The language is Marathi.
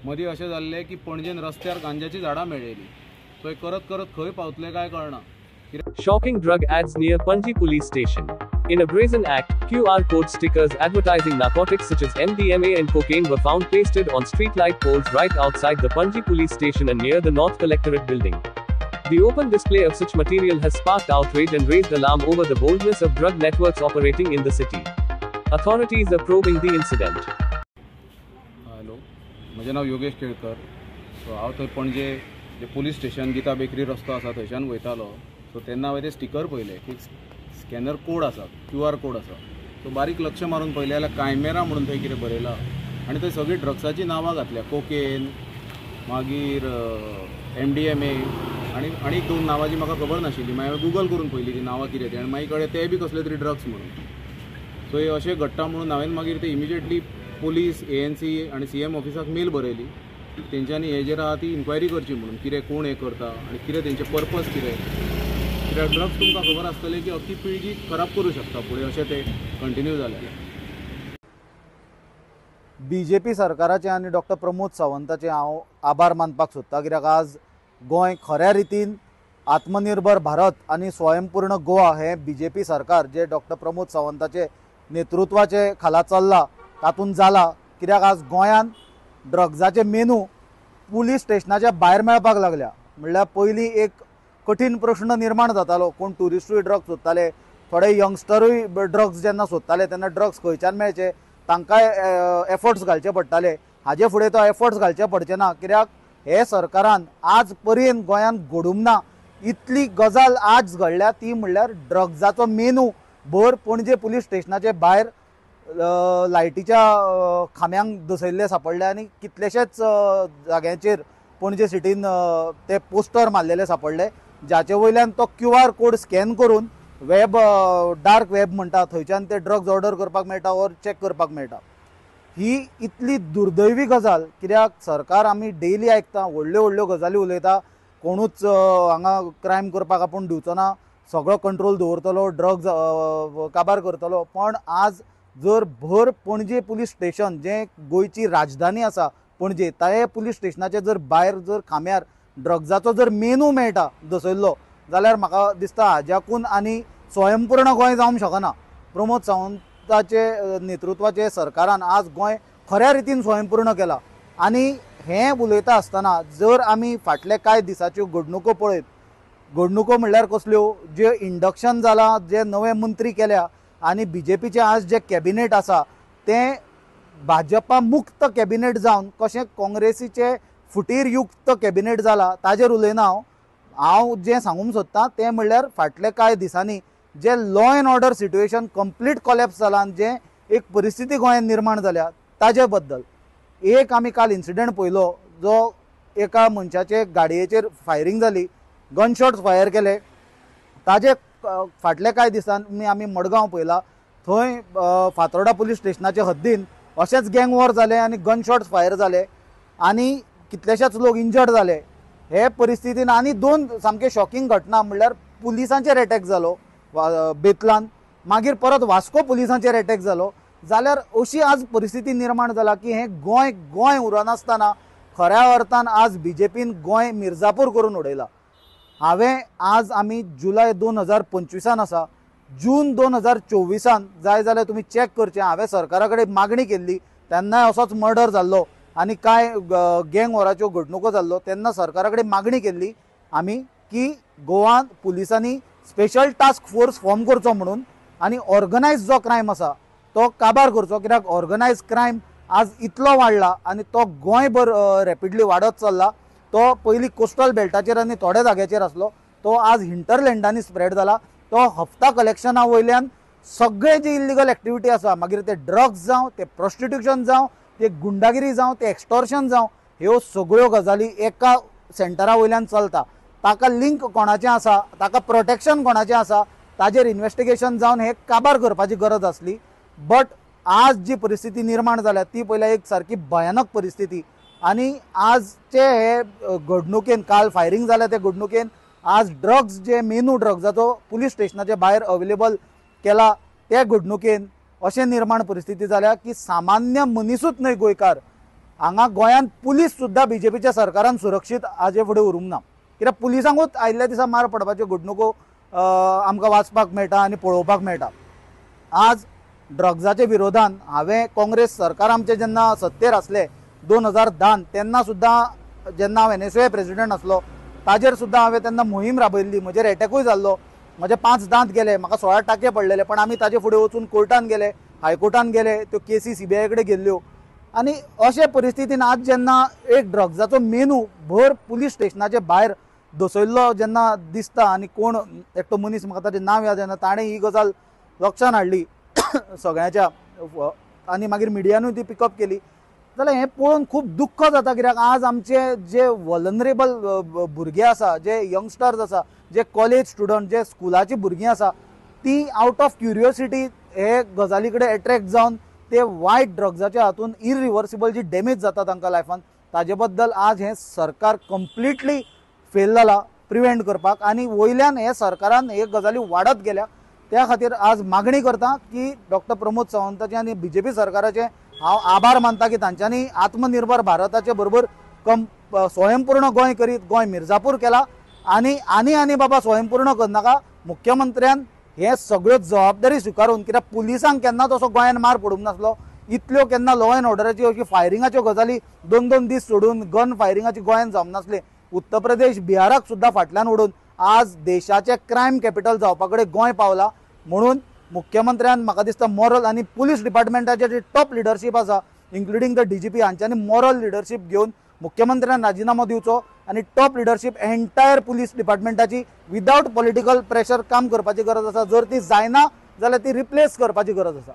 मदीं अशें जाल्लें की पणजेन रस्त्यार गांजाची झाडां मेळ्ळेलीं. सो हे करत करत खंय पावतले काय कळना. Shocking drug ads near Panji police station. In a brazen act, QR code stickers advertising narcotics such as MDMA and cocaine were found pasted on streetlight poles right outside the Panji police station and near the North Collectorate building. The open display of such material has sparked outrage and raised alarm over the boldness of drug networks operating in the city. Authorities are probing the incident. Hello, म्हजें नांव योगेश केळकर. सो हांव थंय पणजे जे पुलीस स्टेशन गीता बेकरी रस्तो आसा थंयच्यान वयतालो. सो तेन्ना हांवें ते स्टिकर पळयले की स्कॅनर कोड आसा, QR कोड आसा. सो बारीक लक्ष मारून पळयलें जाल्यार कायमेरा म्हणून थंय कितें बरयलां आनी थंय सगळीं ड्रग्साची नांवां घातल्या. कोकेन, मागीर MDMA आनी दोन नांवां जी म्हाका खबर नाशिल्ली. मागीर हांवें गुगल करून पळयली ती नांवां कितें ती आनी मागीर कळ्ळें ते बी कसले तरी ड्रग्स म्हणून. सो हे अशें घडटा म्हणून हांवें मागीर ते इमिजिएटली पुलीस, ANC आनी CM ऑफिसाक मेल बरयली. तेंच्यांनी हेजेर आहा ती इन्क्वायरी करची म्हणून, कितें कोण हे करता आनी कितें तेंचे पर्पज कितें. कित्याक ड्रग्स तुमकां खबर आसतलें की अख्खी पिळगी खराब करूं शकता फुडें अशें ते कंटिन्यू जाल्यार. BJP सरकाराचे आनी डॉक्टर प्रमोद सावंताचे हांव आभार मानपाक सोदतां. कित्याक आज गोंय खऱ्या रितीन आत्मनिर्भर भारत आनी स्वयंपूर्ण गोवा हे BJP सरकार जे डॉक्टर प्रमोद सावंताचे नेतृत्वाचे खाला चल्ला तातूंत जाला. कित्याक आज गोंयान ड्रग्जाचे मेनू पुलीस स्टेशनाच्या भायर मेळपाक लागल्या. म्हणल्यार पयलीं एक कठीण प्रश्न निर्माण जातालो, कोण ट्युरिस्टूय ड्रग्स सोदताले, थोडे यंगस्टरूय ड्रग्स जेन्ना सोदताले तेन्ना ड्रग्स खंयच्यान मेळचे तांकांय एफर्ट्स घालचे पडटाले. हाजे फुडें तो एफर्ट्स घालचे पडचे ना. कित्याक हे सरकारान आज पर्यंत गोंयान घडूंक ना इतली गजाल आज घडल्या ती म्हणल्यार ड्रग्जाचो मेनू भर पणजे पुलीस स्टेशनाचे भायर लायटीच्या खांब्यांक दसयल्ले सापडले आनी कितलेशेच जाग्यांचेर पणजे सिटीन ते पोस्टर मारलेले सापडले, जाचे वयल्यान तो QR कोड स्कॅन करून वेब डार्क वेब म्हणटा थंयच्यान ते ड्रग्स ऑर्डर करपाक मेळटा ओर चॅक करपाक मेळटा. ही इतली दुर्दैवी गजाल. कित्याक सरकार आमी डेली आयकता व्हडल्यो व्हडल्यो गजाली उलयता, कोणूच हांगा क्रायम करपाक आपूण दिवचो ना, सगळो कंट्रोल दवरतलो, ड्रग्स काबार करतलो. पण आज जर भर पणजे पुलीस स्टेशन जे गोंयची राजधानी आसा पणजे त्या पुलीस स्टेशनाचे जर भायर जर खांब्यार ड्रग्जाचो जर मेनू मेळटा दसयल्लो जाल्यार म्हाका दिसता हाज्याकून आनी स्वयंपूर्ण गोंय जावंक शकना. प्रमोद सावंताचे नेतृत्वाचे सरकारान आज गोंय खऱ्या रितीन स्वयंपूर्ण केला. आनी हें उलयता आसतना जर आमी फाटले कांय दिसाच्यो घडणुको पळयत, घडणुको म्हणल्यार कसल्यो, जे इंडक्शन जालां, जे नवे मंत्री केल्या आनी BJPचे आज जे कॅबिनेट आसा तें भाजपा मुक्त कॅबिनेट जावन कशें काँग्रेसीचे फुटीर युक्त कॅबिनेट जाला ताजेर उलयना हांव जें सांगूंक सोदतां तें म्हणल्यार फाटले कांय दिसांनी जे law end order situation complete collapse जालां, जे एक परिस्थिती गोंयांत निर्माण जाल्या ताजे बद्दल. एक आमी काल इन्सिडंट पळयलो जो एका मनशाचे गाडयेचेर फायरींग जाली, गन शॉट्स फायर केले. ताजे फाटले कांय दिसांनी आमी मडगांव पळयला, थंय फातोर्डा पुलीस स्टेशनाच्या हद्दीन अशेंच गँग वॉर जाले आनी गन शॉट्स फायर जाले आनी कितलेशेच लोक इंजर्ड जाले. हे परिस्थितीन आनी दोन सामके शॉकिंग घटना म्हणल्यार पुलिसांचेर अटॅक जालो बेतलान, मागीर परत वास्को पुलिसांचेर अटॅक जालो. जाल्यार अशी आज परिस्थिती निर्माण जाला की हें गोंय उरनासतना खऱ्या अर्थान आज BJPन गोंय मिर्जापूर करून उडयला. हांवें आज आमी जुलय 2025 आसा, जून 2024 जाय जाल्यार तुमी चॅक करचें. हांवें सरकारा कडेन मागणी केल्ली, तेन्नाय असोच मर्डर जाल्लो आनी कांय गँग वॉराच्यो घडणुको जाल्लो, तेन्ना सरकारा कडेन मागणी केल्ली आमी की गोवान पुलिसांनी स्पेशल टास्क फोर्स फॉर्म करचो म्हणून आनी ऑर्गनायज जो क्रायम आसा तो काबार करचो. कित्याक ऑर्गनायज क्रायम आज इतलो वाडला आनी तो गोंयभर रॅपिडली वाडत चल्ला. तो पयलीं कोस्टल बेल्टाचेर आनी थोड्या जाग्याचेर आसलो, तो आज हिंटरलँडांनी स्प्रेड जाला. तो हफ्ता कलेक्शना वयल्यान सगळे जे इल्लिगल एक्टिविटी आसा, मागीर ते ड्रग्स जावं, ते प्रॉस्टिट्यूशन जावं, ते गुंडागिरी जावं, ते एक्सटॉर्शन जावं, ह्यो सगळ्यो गजाली एका सेंटरा वयल्यान चलता. ताका लिंक कोणाचें आसा, ताका प्रोटेक्शन कोणाचें आसा, ताजेर इन्वेस्टिगेशन जावन हे काबार करपाची गरज आसली. बट आज जी परिस्थिती निर्माण जाल्या ती पयल्या एक सारकी भयानक परिस्थिती. आनी आजचे हे घडणुकेन काल फायरींग जाल्या ते घडणुकेन आज ड्रग्स जे मेनू ड्रग्जाचो पुलीस स्टेशनाचे भायर अवेलेबल केला त्या घडणुकेन अशें निर्माण परिस्थिती जाल्या की सामान्य मनीसूच न्हय गोंयकार हांगा गोंयांत पुलीस सुद्दां बीजेपीच्या सरकारान सुरक्षीत हाजे फुडें उरूंक ना, कित्याक पुलिसांकूच आयल्ल्या दिसा मार पडपाच्यो घडणुको आमकां वाचपाक मेळटा आनी पळोवपाक मेळटा। आज ड्रग्जाच्या विरोधान हांवें काँग्रेस सरकार आमचे जेन्ना सत्तेर आसले 2010 तेन्ना सुद्दां जेन्ना हांव NSUI प्रेसिडेंट आसलो ताजेर सुद्दां हांवें तेन्ना मोहीम राबयल्ली। म्हजेर एटॅकूय जाल्लो, म्हजे 5 दांत गेले, म्हाका 16 टाके पडलेले, पण आमी ताजे फुडें वचून कोर्टान गेले, हायकोर्टान गेले, त्यो केसी CBI कडेन गेल्ल्यो। आनी अशे परिस्थितीन आज जेन्ना एक ड्रग्जाचो मेनू भर पुलीस स्टेशनाचे भायर दसयल्लो जेन्ना दिसता आनी कोण एकटो मनीस, म्हाका ताचें नांव याद येना, ताणें ही गजाल लक्षान हाडली सगळ्याच्या आनी मागीर मिडियानूय ती पिकअप केली, जाल्यार हें पळोवन खूब दुख्ख जाता। कित्याक आज आमचे जे वलनरेबल भुरगे आसा, जे यंगस्टर्स आसा, जे कॉलेज स्टुडंट, जे स्कुलाची भुरगीं आसा, ती आउट ऑफ क्युरियोसिटी हे गजाली कडेन एट्रॅक्ट जावन ते वायट ड्रग्जाच्या हातून इरिवर्सिबल जी डॅमेज जाता तांकां लायफान, ताजे बद्दल आज हें सरकार कंप्लिटली फेल जाला प्रिवेंट करपाक। आनी वयल्यान हे सरकारान हे गजाली वाडत गेल्या, त्या खातीर आज मागणी करता की डॉक्टर प्रमोद सावंताचे आनी BJP सरकाराचे हांव आभार मानता की तांच्यांनी आत्मनिर्भर भारताचे बरोबर स्वयंपूर्ण गोंय करीत गोंय मिर्जापूर केला। आनी बाबा स्वयंपूर्ण करनाका, मुख्यमंत्र्यान हे सगळ्यो जबाबदारी स्विकारून, कित्याक पुलिसांक केन्ना तसो गोंयान मार पडूंक नासलो, इतल्यो केन्ना लॉ एंड ऑर्डराची अशी फायरिंगाच्यो गजाली 2-2 दीस सोडून गन फायरिंगाची गोंयान जावंक नासले। उत्तर प्रदेश बिहाराक सुद्दां फाटल्यान उडोवन आज देशाचे क्रायम कॅपिटल जावपा कडेन गोंय पावला। म्हणून मुख्यमंत्र्यान म्हाका दिसता मॉरल आनी पुलीस डिपार्टमेंटाचे जे टॉप लिडरशीप आसा इन्क्लुडींग द DGP हांच्यांनी मॉरल लिडरशीप घेवन मुख्यमंत्र्यान राजिनामो दिवचो आनी टॉप लिडरशीप एंटायर पुलीस डिपार्टमेंटाची विदाउट पॉलिटिकल प्रेशर काम करपाची गरज आसा। जर ती जायना जाल्यार ती रिप्लेस करपाची गरज आसा।